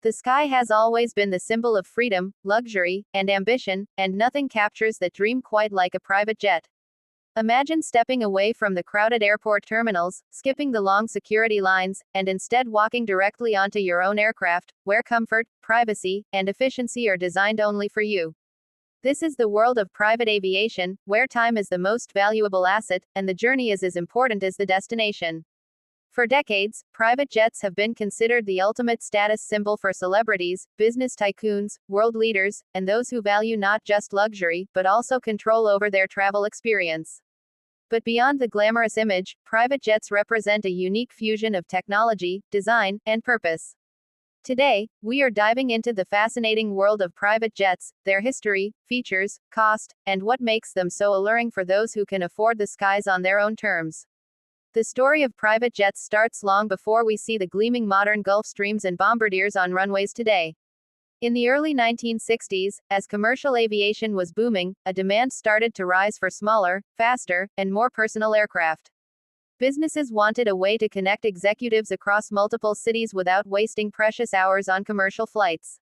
The sky has always been the symbol of freedom, luxury, and ambition, and nothing captures that dream quite like a private jet. Imagine stepping away from the crowded airport terminals, skipping the long security lines, and instead walking directly onto your own aircraft, where comfort, privacy, and efficiency are designed only for you. This is the world of private aviation, where time is the most valuable asset, and the journey is as important as the destination. For decades, private jets have been considered the ultimate status symbol for celebrities, business tycoons, world leaders, and those who value not just luxury, but also control over their travel experience. But beyond the glamorous image, private jets represent a unique fusion of technology, design, and purpose. Today, we are diving into the fascinating world of private jets, their history, features, cost, and what makes them so alluring for those who can afford the skies on their own terms. The story of private jets starts long before we see the gleaming modern Gulfstreams and bombardiers on runways today. In the early 1960s, as commercial aviation was booming, a demand started to rise for smaller, faster, and more personal aircraft. Businesses wanted a way to connect executives across multiple cities without wasting precious hours on commercial flights.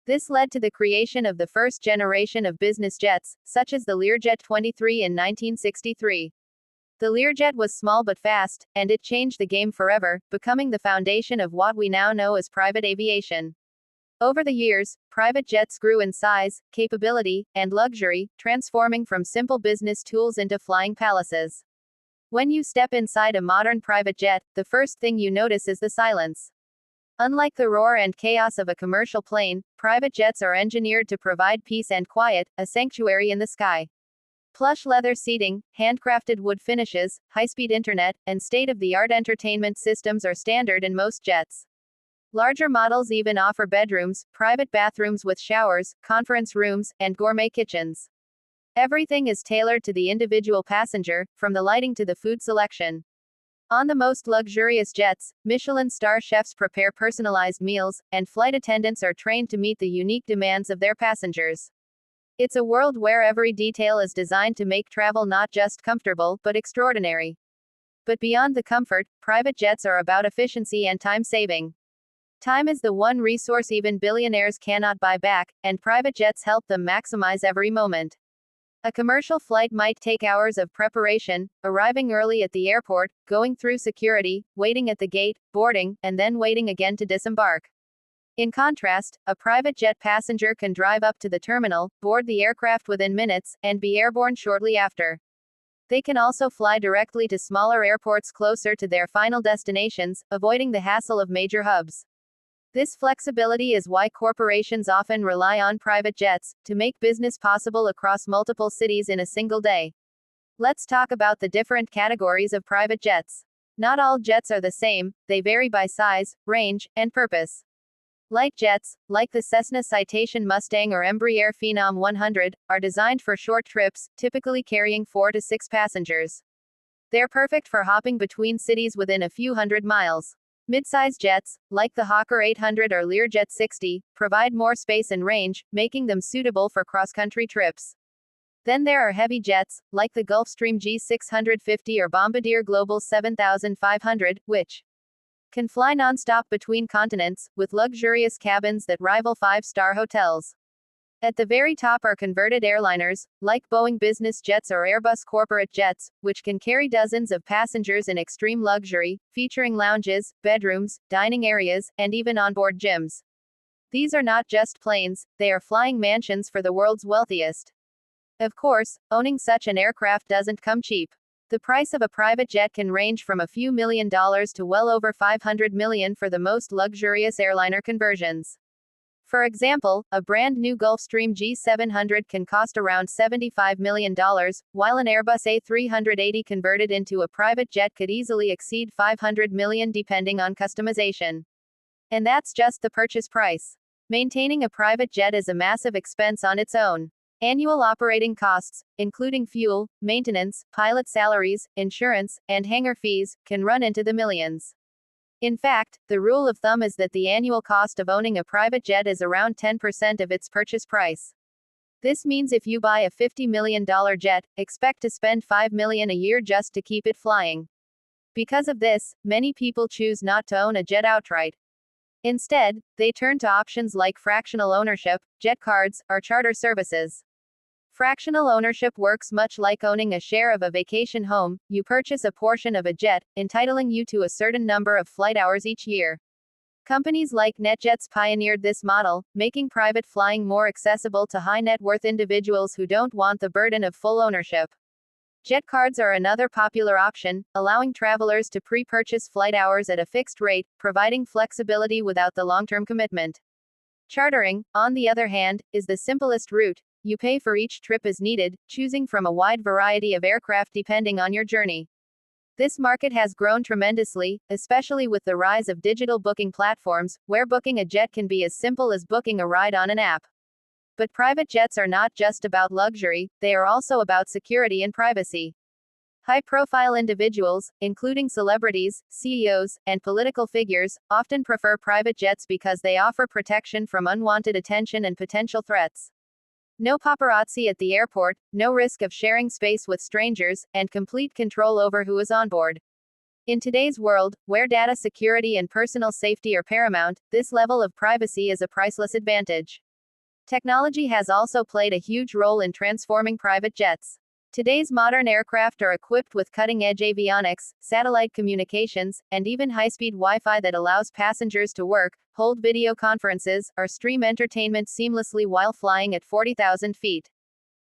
This led to the creation of the first generation of business jets, such as the Learjet 23 in 1963. The Learjet was small but fast, and it changed the game forever, becoming the foundation of what we now know as private aviation. Over the years, private jets grew in size, capability, and luxury, transforming from simple business tools into flying palaces. When you step inside a modern private jet, the first thing you notice is the silence. Unlike the roar and chaos of a commercial plane, private jets are engineered to provide peace and quiet, a sanctuary in the sky. Plush leather seating, handcrafted wood finishes, high-speed internet, and state-of-the-art entertainment systems are standard in most jets. Larger models even offer bedrooms, private bathrooms with showers, conference rooms, and gourmet kitchens. Everything is tailored to the individual passenger, from the lighting to the food selection. On the most luxurious jets, Michelin star chefs prepare personalized meals, and flight attendants are trained to meet the unique demands of their passengers. It's a world where every detail is designed to make travel not just comfortable, but extraordinary. But beyond the comfort, private jets are about efficiency and time saving. Time is the one resource even billionaires cannot buy back, and private jets help them maximize every moment. A commercial flight might take hours of preparation, arriving early at the airport, going through security, waiting at the gate, boarding, and then waiting again to disembark. In contrast, a private jet passenger can drive up to the terminal, board the aircraft within minutes, and be airborne shortly after. They can also fly directly to smaller airports closer to their final destinations, avoiding the hassle of major hubs. This flexibility is why corporations often rely on private jets to make business possible across multiple cities in a single day. Let's talk about the different categories of private jets. Not all jets are the same, they vary by size, range, and purpose. Light jets, like the Cessna Citation Mustang or Embraer Phenom 100, are designed for short trips, typically carrying 4 to 6 passengers. They're perfect for hopping between cities within a few hundred miles. Midsize jets, like the Hawker 800 or Learjet 60, provide more space and range, making them suitable for cross-country trips. Then there are heavy jets, like the Gulfstream G650 or Bombardier Global 7500, which can fly non-stop between continents, with luxurious cabins that rival 5-star hotels. At the very top are converted airliners, like Boeing business jets or Airbus corporate jets, which can carry dozens of passengers in extreme luxury, featuring lounges, bedrooms, dining areas, and even onboard gyms. These are not just planes, they are flying mansions for the world's wealthiest. Of course, owning such an aircraft doesn't come cheap. The price of a private jet can range from a few $1,000,000 to well over $500 million for the most luxurious airliner conversions. For example, a brand new Gulfstream G700 can cost around $75 million, while an Airbus A380 converted into a private jet could easily exceed $500 million depending on customization. And that's just the purchase price. Maintaining a private jet is a massive expense on its own. Annual operating costs, including fuel, maintenance, pilot salaries, insurance, and hangar fees, can run into the millions. In fact, the rule of thumb is that the annual cost of owning a private jet is around 10% of its purchase price. This means if you buy a $50 million jet, expect to spend $5 million a year just to keep it flying. Because of this, many people choose not to own a jet outright. Instead, they turn to options like fractional ownership, jet cards, or charter services. Fractional ownership works much like owning a share of a vacation home. You purchase a portion of a jet, entitling you to a certain number of flight hours each year. Companies like NetJets pioneered this model, making private flying more accessible to high net worth individuals who don't want the burden of full ownership. Jet cards are another popular option, allowing travelers to pre-purchase flight hours at a fixed rate, providing flexibility without the long-term commitment. Chartering, on the other hand, is the simplest route. You pay for each trip as needed, choosing from a wide variety of aircraft depending on your journey. This market has grown tremendously, especially with the rise of digital booking platforms, where booking a jet can be as simple as booking a ride on an app. But private jets are not just about luxury, they are also about security and privacy. High-profile individuals, including celebrities, CEOs, and political figures, often prefer private jets because they offer protection from unwanted attention and potential threats. No paparazzi at the airport, no risk of sharing space with strangers, and complete control over who is on board. In today's world, where data security and personal safety are paramount, this level of privacy is a priceless advantage. Technology has also played a huge role in transforming private jets. Today's modern aircraft are equipped with cutting-edge avionics, satellite communications, and even high-speed Wi-Fi that allows passengers to work, hold video conferences, or stream entertainment seamlessly while flying at 40,000 feet.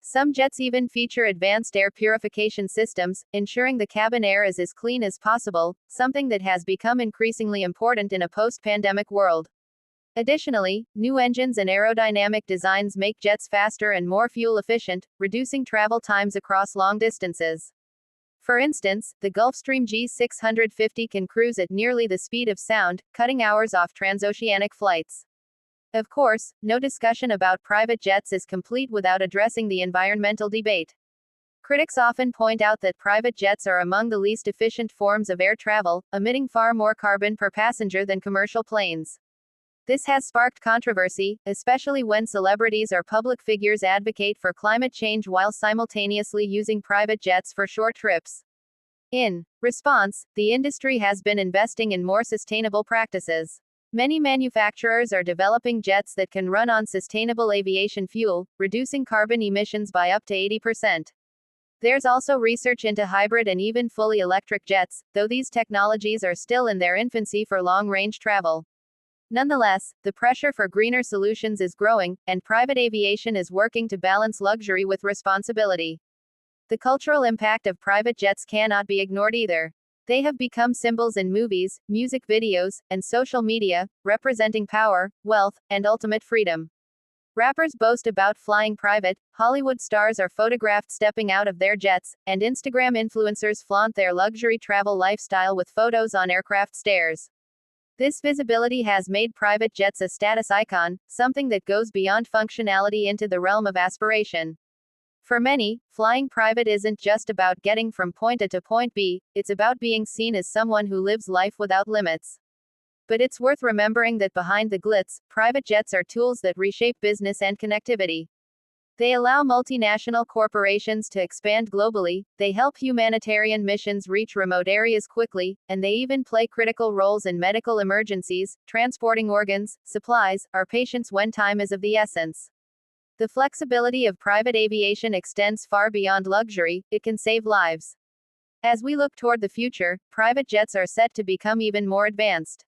Some jets even feature advanced air purification systems, ensuring the cabin air is as clean as possible, something that has become increasingly important in a post-pandemic world. Additionally, new engines and aerodynamic designs make jets faster and more fuel-efficient, reducing travel times across long distances. For instance, the Gulfstream G650 can cruise at nearly the speed of sound, cutting hours off transoceanic flights. Of course, no discussion about private jets is complete without addressing the environmental debate. Critics often point out that private jets are among the least efficient forms of air travel, emitting far more carbon per passenger than commercial planes. This has sparked controversy, especially when celebrities or public figures advocate for climate change while simultaneously using private jets for short trips. In response, the industry has been investing in more sustainable practices. Many manufacturers are developing jets that can run on sustainable aviation fuel, reducing carbon emissions by up to 80%. There's also research into hybrid and even fully electric jets, though these technologies are still in their infancy for long-range travel. Nonetheless, the pressure for greener solutions is growing, and private aviation is working to balance luxury with responsibility. The cultural impact of private jets cannot be ignored either. They have become symbols in movies, music videos, and social media, representing power, wealth, and ultimate freedom. Rappers boast about flying private, Hollywood stars are photographed stepping out of their jets, and Instagram influencers flaunt their luxury travel lifestyle with photos on aircraft stairs. This visibility has made private jets a status icon, something that goes beyond functionality into the realm of aspiration. For many, flying private isn't just about getting from point A to point B, it's about being seen as someone who lives life without limits. But it's worth remembering that behind the glitz, private jets are tools that reshape business and connectivity. They allow multinational corporations to expand globally, they help humanitarian missions reach remote areas quickly, and they even play critical roles in medical emergencies, transporting organs, supplies, or patients when time is of the essence. The flexibility of private aviation extends far beyond luxury, it can save lives. As we look toward the future, private jets are set to become even more advanced.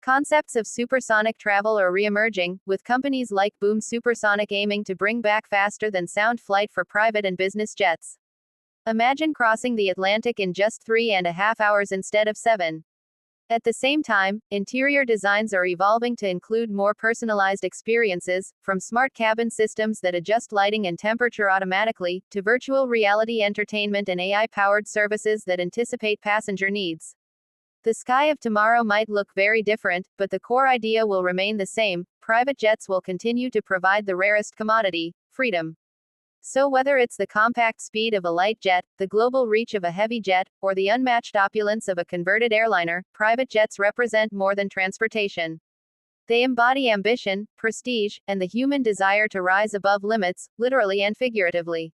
Concepts of supersonic travel are re-emerging, with companies like Boom Supersonic aiming to bring back faster than sound flight for private and business jets. Imagine crossing the Atlantic in just 3.5 hours instead of 7. At the same time, interior designs are evolving to include more personalized experiences, from smart cabin systems that adjust lighting and temperature automatically, to virtual reality entertainment and AI-powered services that anticipate passenger needs. The sky of tomorrow might look very different, but the core idea will remain the same: private jets will continue to provide the rarest commodity, freedom. So whether it's the compact speed of a light jet, the global reach of a heavy jet, or the unmatched opulence of a converted airliner, private jets represent more than transportation. They embody ambition, prestige, and the human desire to rise above limits, literally and figuratively.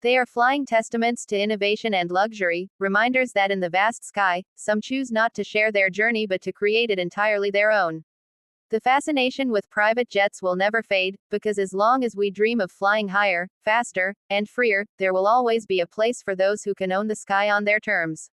They are flying testaments to innovation and luxury, reminders that in the vast sky, some choose not to share their journey but to create it entirely their own. The fascination with private jets will never fade, because as long as we dream of flying higher, faster, and freer, there will always be a place for those who can own the sky on their terms.